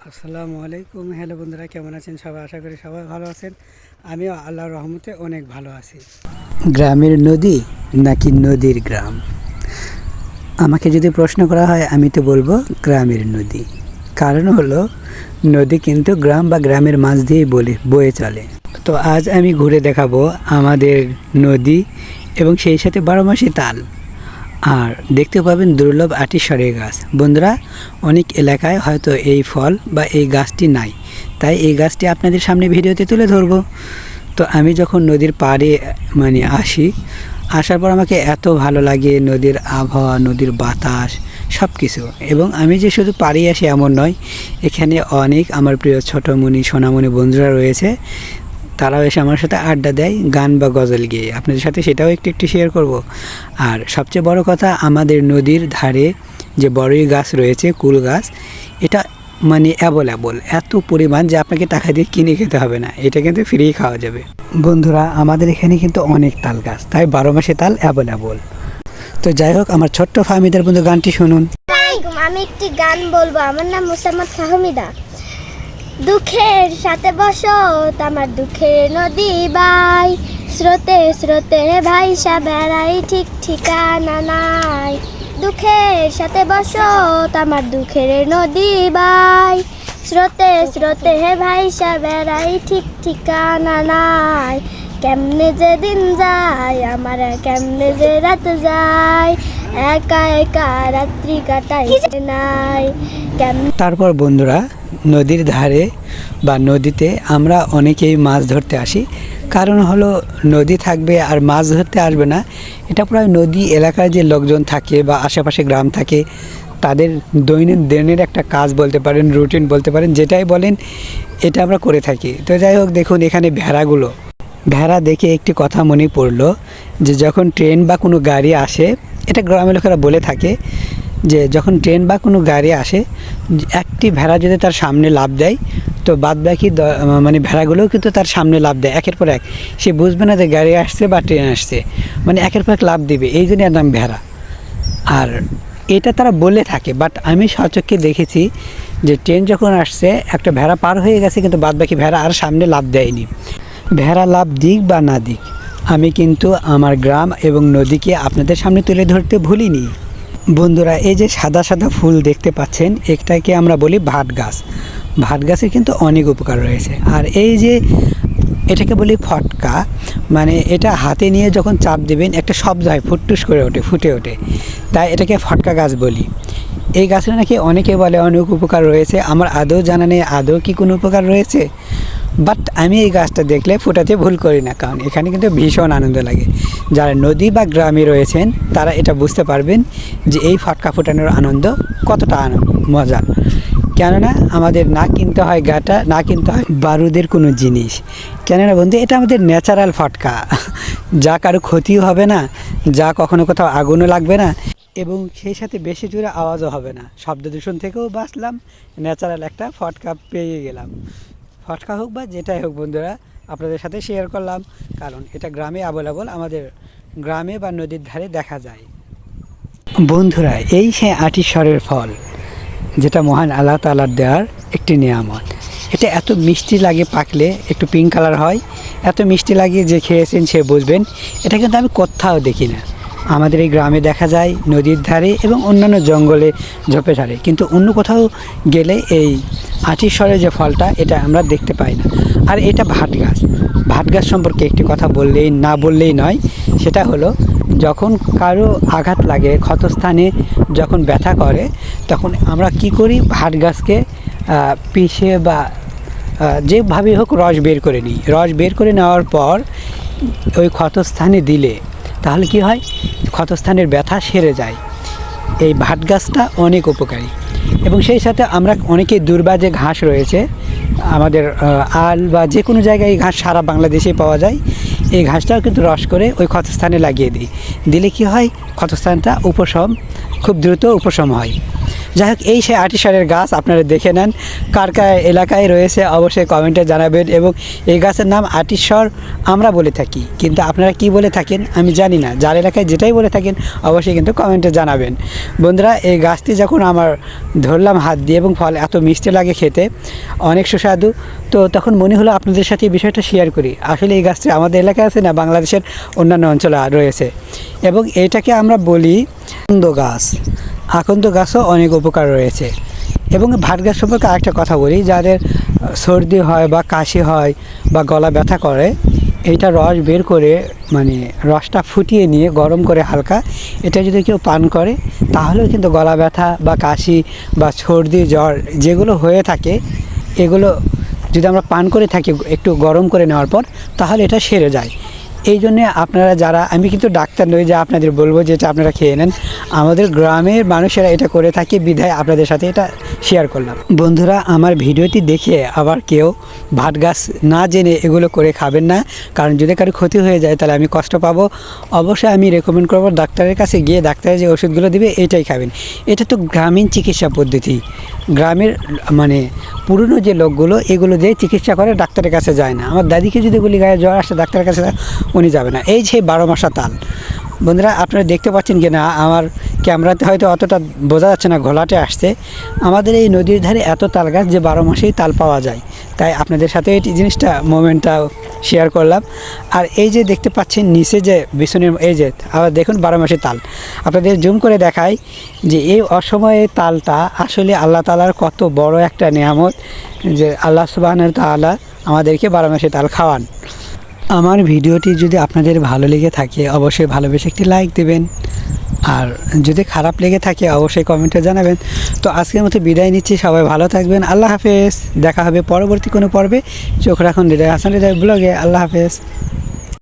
আসসালামু আলাইকুম। হ্যালো বন্ধুরা, কেমন আছেন সবাই? আশা করি সবাই ভালো আছেন। আমিও আল্লাহর রহমতে অনেক ভালো আছি। গ্রামের নদী নাকি নদীর গ্রাম? আমাকে যদি প্রশ্ন করা হয় আমি তো বলবো গ্রামের নদী। কারণ হলো নদী কিন্তু গ্রাম বা গ্রামের মাঝ দিয়েই বয়ে চলে। তো আজ আমি ঘুরে দেখাবো আমাদের নদী এবং সেই সাথে 12 মাসি তাল। আর দেখতে পাবেন দুর্লভ আটিস্বরের গাছ। বন্ধুরা, অনেক এলাকায় হয়তো এই ফল বা এই গাছটি নাই, তাই এই গাছটি আপনাদের সামনে ভিডিওতে তুলে ধরব। তো আমি যখন নদীর পাড়ে আসার পর আমাকে এত ভালো লাগে নদীর আবহাওয়া, নদীর বাতাস, সব কিছু। এবং আমি যে শুধু পাড়ে আসি এমন নয়, এখানে অনেক আমার প্রিয় ছোটোমণি সোনামণি বন্ধুরা রয়েছে। তারাও এসে আমার সাথে আড্ডা দেয় গান বা গজল গেয়ে। আপনাদের সাথে সেটাও একটু শেয়ার করব। আর সবচেয়ে বড় কথা, আমাদের নদীর ধারে যে বড়ই গাছ রয়েছে, কুল গাছ, এটা মানে অ্যাভেলেবল এত পরিমাণ যে আপনাকে টাকা দিয়ে কিনে খেতে হবে না, এটা কিন্তু ফ্রি খাওয়া যাবে। বন্ধুরা, আমাদের এখানে কিন্তু অনেক তাল গাছ, তাই 12 মাসে তাল অ্যাভেলেবল। তো যাই হোক, আমার ছোট্ট ফাহমিদার বন্ধু গানটি শুনুন। আমি একটি গান বলবো। আমার নাম মুসাম্মদ ফাহমিদা। দুঃখের সাথে বসো আমার দুঃখের নদী বাই, স্রোতে স্রোতে ভাইসা বেড়াই ঠিক ঠিকানা নাই। দুঃখের সাথে বসো আমার দুঃখের নদী বাই, স্রোতে স্রোতে ভাইসা বেড়াই ঠিক ঠিকানা নাই। কেমনে যে দিন যায় আমার, কেমনে যে রাত যায়, একা একা রাত্রি কাটাই নাই। তারপর বন্ধুরা, নদীর ধারে বা নদীতে আমরা অনেকেই মাছ ধরতে আসি। কারণ হলো নদী থাকবে আর মাছ ধরতে আসবে না, এটা প্রায় নদী এলাকায় যে লোকজন থাকে বা আশেপাশে গ্রাম থাকে, তাদের দৈনন্দিনের একটা কাজ বলতে পারেন, রুটিন বলতে পারেন, যেটাই বলেন, এটা আমরা করে থাকি। তো যাই হোক, দেখুন এখানে ভেড়া দেখে একটি কথা মনে পড়লো যে যখন ট্রেন বা কোনো গাড়ি আসে, এটা গ্রামের লোকেরা বলে থাকে যে যখন ট্রেন বা কোনো গাড়ি আসে, একটি ভেড়া যদি তার সামনে লাফ দেয়, তো বাদ বাকি মানে ভেড়াগুলোও কিন্তু তার সামনে লাফ দেয় একের পর এক। সে বুঝবে না যে গাড়ি আসছে বা ট্রেন আসছে, মানে একের পর এক লাফ দিবে, এই জন্য এর নাম ভেড়া। আর এটা তারা বলে থাকে, বাট আমি সচক্ষে দেখেছি যে ট্রেন যখন আসছে একটা ভেড়া পার হয়ে গেছে, কিন্তু বাদ বাকি ভেড়া আর সামনে লাফ দেয়নি। ভেড়া লাফ দিক বা না দিক, আমি কিন্তু আমার গ্রাম এবং নদীকে আপনাদের সামনে তুলে ধরতে ভুলিনি। বন্ধুরা, এই যে সাদা সাদা ফুল দেখতে পাচ্ছেন, এটাকে আমরা বলি ভাট গাছ। ভাট গাছের কিন্তু অনেক উপকার রয়েছে। আর এই যে এটাকে বলি ফটকা, মানে এটা হাতে নিয়ে যখন চাপ দেবেন একটা শব্দ হয়, ফুটটুস করে ফুটে ওঠে, তাই এটাকে ফটকা গাছ বলি। এই গাছের নাকি অনেকে বলে অনেক উপকার রয়েছে। আমার আদৌ জানা নেই আদৌ কি কোনো উপকার রয়েছে, বাট আমি এই গাছটা দেখলে ফোটাতে ভুল করি না, কারণ এখানে কিন্তু ভীষণ আনন্দ লাগে। যারা নদী বা গ্রামে রয়েছেন তারা এটা বুঝতে পারবেন যে এই ফটকা ফোটানোর আনন্দ কতটা মজার। কেননা আমাদের না কিনতে হয় গাটা, না কিনতে হয় বারুদের কোনো জিনিস। কেননা বন্ধু, এটা আমাদের ন্যাচারাল ফটকা, যা কারো ক্ষতিও হবে না, যা কখনো কোথাও আগুনও লাগবে না, এবং সেই সাথে বেশি জোরে আওয়াজও হবে না। শব্দ দূষণ থেকেও বাঁচলাম, ন্যাচারাল একটা ফটকা পেয়ে গেলাম। ফটকা হোক বা যেটাই হোক বন্ধুরা, আপনাদের সাথে শেয়ার করলাম, কারণ এটা গ্রামে অ্যাভেলেবল, আমাদের গ্রামে বা নদীর ধারে দেখা যায়। বন্ধুরা, এই সে আটিস্বরের ফল, যেটা মহান আল্লাহ তাআলার দেওয়ার একটি নিয়ামত। এটা এত মিষ্টি লাগে, পাকলে একটু পিঙ্ক কালার হয়, এত মিষ্টি লাগে, যে খেয়েছেন সে বুঝবেন। এটা কিন্তু আমি কোথাও দেখি না। আমাদের এই গ্রামে দেখা যায় নদীর ধারে এবং অন্যান্য জঙ্গলে ঝোপে ঝাড়ে, কিন্তু অন্য কোথাও গেলে এই আটিস্বরের যে ফলটা, এটা আমরা দেখতে পাই না। আর এটা ভাট গাছ সম্পর্কে একটি কথা না বললেই নয়। সেটা হলো, যখন কারো আঘাত লাগে, ক্ষতস্থানে যখন ব্যথা করে, তখন আমরা কি করি, ভাট গাছকে পিষে বা যেভাবে হোক রস বের করে নিই। রস বের করে নেওয়ার পর ওই ক্ষতস্থানে দিলে তাহলে কি হয়, ক্ষতস্থানের ব্যথা সেরে যায়। এই ভাট গাছটা অনেক উপকারী। এবং সেই সাথে আমরা অনেকেই দুর্বা যে ঘাস রয়েছে আমাদের আল বা যে কোনো জায়গায়, এই ঘাস সারা বাংলাদেশেই পাওয়া যায়, এই ঘাসটাও কিন্তু রস করে ওই ক্ষতস্থানে লাগিয়ে দিই। দিলে কি হয়, ক্ষতস্থানটা খুব দ্রুত উপশম হয়। যাই হোক, এই সেই আটিশারের গাছ আপনারা দেখে নেন, কার কার এলাকায় রয়েছে অবশ্যই কমেন্টে জানাবেন। এবং এই গাছের নাম আটিশর আমরা বলে থাকি, কিন্তু আপনারা কি বলে থাকেন আমি জানি না। যার এলাকায় যেটাই বলে থাকেন অবশ্যই কিন্তু কমেন্টে জানাবেন। বন্ধুরা, এই গাছটি যখন আমার ধরলাম হাত দিয়ে এবং ফল এত মিষ্টি লাগে খেতে, অনেক সুস্বাদু, তো তখন মনে হলো আপনাদের সাথে এই বিষয়টা শেয়ার করি। আসলে এই গাছটি আমাদের এলাকায় আছে না, বাংলাদেশের অন্যান্য অঞ্চলে রয়েছে, এবং এটাকে আমরা বলি আকন্দ গাছ। আকন্দ গাছও অনেক উপকার রয়েছে। এবং ভাট গাছ সম্পর্কে আরেকটা কথা বলি, যাদের সর্দি হয় বা কাশি হয় বা গলা ব্যথা করে, এইটা রস বের করে মানে রসটা ফুটিয়ে নিয়ে গরম করে হালকা, এটা যদি কেউ পান করে তাহলেও কিন্তু গলা ব্যথা বা কাশি বা সর্দি জ্বর যেগুলো হয়ে থাকে, এগুলো যদি আমরা পান করে থাকি একটু গরম করে নেওয়ার পর, তাহলে এটা সেরে যায়। এই জন্যে আপনারা যারা, আমি কিন্তু ডাক্তার নই যে আপনাদের বলবো যে এটা আপনারা খেয়ে নেন, আমাদের গ্রামের মানুষেরা এটা করে থাকে বিধায় আপনাদের সাথে এটা শেয়ার করলাম। বন্ধুরা, আমার ভিডিওটি দেখে আবার কেউ ভাট গাছ না জেনে এগুলো করে খাবেন না, কারণ যদি কারো ক্ষতি হয়ে যায় তাহলে আমি কষ্ট পাবো। অবশ্যই আমি রেকমেন্ড করবো ডাক্তারের কাছে গিয়ে ডাক্তারের যে ওষুধগুলো দিবে এটাই খাবেন। এটা তো গ্রামীণ চিকিৎসা পদ্ধতি, গ্রামের মানে পুরনো যে লোকগুলো এগুলো দিয়ে চিকিৎসা করে, ডাক্তারের কাছে যায় না। আমার দাদিকে যদি বলি গায়ে জ্বর আসে ডাক্তারের কাছে উনি যাবে না। এই যে 12 মাসা তাল, বন্ধুরা আপনারা দেখতে পাচ্ছেন কি না, আমার ক্যামেরাতে হয়তো অতটা বোঝা যাচ্ছে না, ঘোলাটে আসছে। আমাদের এই নদীর ধারে এত তাল গাছ যে 12 মাসেই তাল পাওয়া যায়, তাই আপনাদের সাথে এই জিনিসটা মোমেন্টটা শেয়ার করলাম। আর এই যে দেখতে পাচ্ছেন নিচে যে বিছনের, এই যে আবার দেখুন 12 মাসের তাল, আপনাদের জুম করে দেখাই যে এই অসময়ে তালটা আসলে আল্লাহ তাআলার কত বড় একটা নিয়ামত, যে আল্লাহ সুবহানাহু ওয়া তাআলা আমাদেরকে 12 মাসে তাল খাওয়ান। আমার ভিডিওটি যদি আপনাদের ভালো লেগে থাকে অবশ্যই ভালোবেসে একটি লাইক দেবেন, আর যদি খারাপ লেগে থাকে অবশ্যই কমেন্টে জানাবেন। তো আজকের মতো বিদায় নিচ্ছি, সবাই ভালো থাকবেন, আল্লাহ হাফেজ। দেখা হবে পরবর্তী কোনো পর্বে। চোখ রাখুন হৃদয় হাসান হৃদয় ব্লগে। আল্লাহ হাফেজ।